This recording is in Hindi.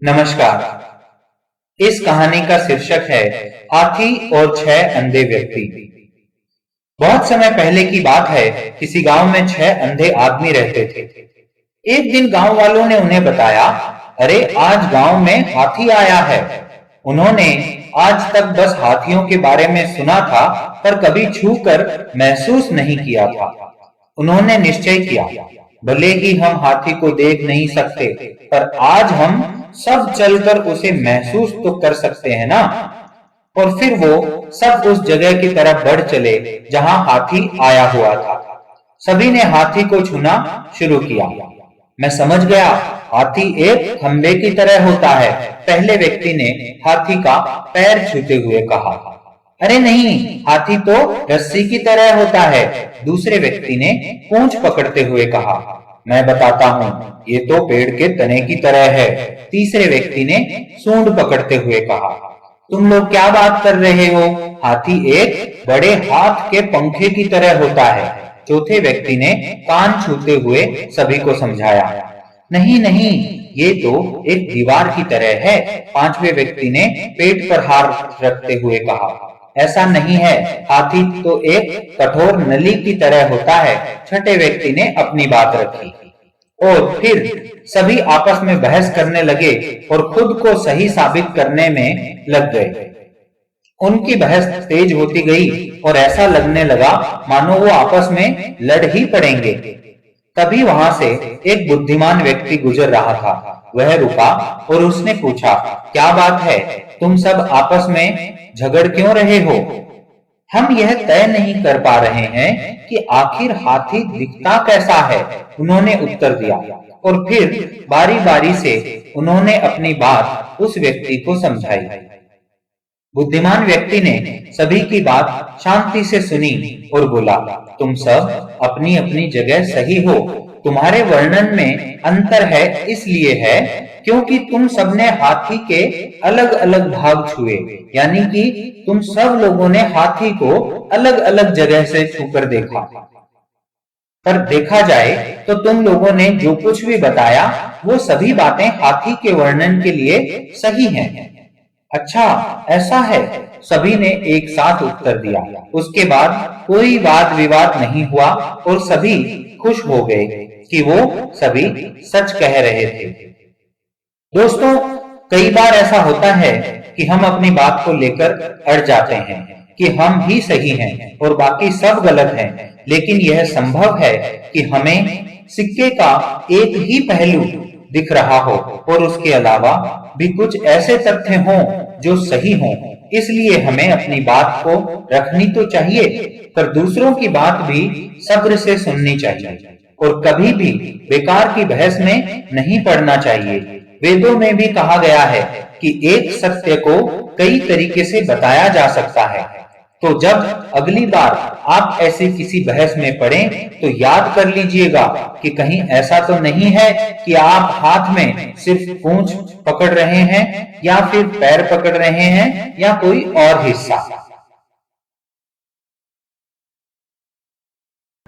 नमस्कार। इस कहानी का शीर्षक है हाथी और 6 अंधे व्यक्ति। बहुत समय पहले की बात है। किसी गांव में 6 अंधे आदमी रहते थे। एक दिन गांव वालों ने उन्हें बताया, अरे आज गांव में हाथी आया है। उन्होंने आज तक बस हाथियों के बारे में सुना था, पर कभी छूकर महसूस नहीं किया था। उन्होंने निश्चय किया, भले ही हम हाथी को देख नहीं सकते, पर आज हम सब चलकर उसे महसूस तो कर सकते हैं ना। और फिर वो सब उस जगह की तरफ बढ़ चले जहां हाथी आया हुआ था। सभी ने हाथी को छूना शुरू किया। मैं समझ गया, हाथी एक खंबे की तरह होता है, पहले व्यक्ति ने हाथी का पैर छूते हुए कहा। अरे नहीं, हाथी तो रस्सी की तरह होता है, दूसरे व्यक्ति ने पूंछ पकड़ते हुए कहा। मैं बताता हूँ, ये तो पेड़ के तने की तरह है, तीसरे व्यक्ति ने सूंड पकड़ते हुए कहा। तुम लोग क्या बात कर रहे हो? हाथी एक बड़े हाथ के पंखे की तरह होता है, चौथे व्यक्ति ने कान छूते हुए सभी को समझाया। नहीं नहीं, ये तो एक दीवार की तरह है, पांचवें व्यक्ति ने पेट पर हाथ रखते हुए कहा। ऐसा नहीं है, हाथी तो एक कठोर नली की तरह होता है, छठे व्यक्ति ने अपनी बात रखी। और फिर सभी आपस में बहस करने लगे और खुद को सही साबित करने में लग गए। उनकी बहस तेज होती गई और ऐसा लगने लगा मानो वो आपस में लड़ ही पड़ेंगे। तभी वहां से एक बुद्धिमान व्यक्ति गुजर रहा था। वह रुका और उसने पूछा, क्या बात है, तुम सब आपस में झगड़ क्यों रहे हो? हम यह तय नहीं कर पा रहे हैं कि आखिर हाथी दिखता कैसा है, उन्होंने उत्तर दिया। और फिर बारी बारी से उन्होंने अपनी बात उस व्यक्ति को समझाई। बुद्धिमान व्यक्ति ने सभी की बात शांति से सुनी और बोला, तुम सब अपनी अपनी जगह सही हो। तुम्हारे वर्णन में अंतर है, इसलिए है क्योंकि तुम सबने हाथी के अलग अलग भाग छुए, यानी कि तुम सब लोगों ने हाथी को अलग अलग जगह से छूकर देखा। पर देखा जाए तो तुम लोगों ने जो कुछ भी बताया वो सभी बातें हाथी के वर्णन के लिए सही हैं। अच्छा, ऐसा है, सभी ने एक साथ उत्तर दिया। उसके बाद कोई वाद विवाद नहीं हुआ और सभी खुश हो गए कि वो सभी सच कह रहे थे। दोस्तों, कई बार ऐसा होता है कि हम अपनी बात को लेकर अड़ जाते हैं कि हम ही सही हैं और बाकी सब गलत हैं। लेकिन यह संभव है कि हमें सिक्के का एक ही पहलू दिख रहा हो और उसके अलावा भी कुछ ऐसे तथ्य हों जो सही हों। इसलिए हमें अपनी बात को रखनी तो चाहिए, पर दूसरों की बात भी सब्र से सुननी चाहिए और कभी भी बेकार की बहस में नहीं पड़ना चाहिए। वेदों में भी कहा गया है कि एक सत्य को कई तरीके से बताया जा सकता है। तो जब अगली बार आप ऐसी किसी बहस में पड़ें तो याद कर लीजिएगा कि कहीं ऐसा तो नहीं है कि आप हाथ में सिर्फ पूंछ पकड़ रहे हैं या फिर पैर पकड़ रहे हैं या कोई और हिस्सा।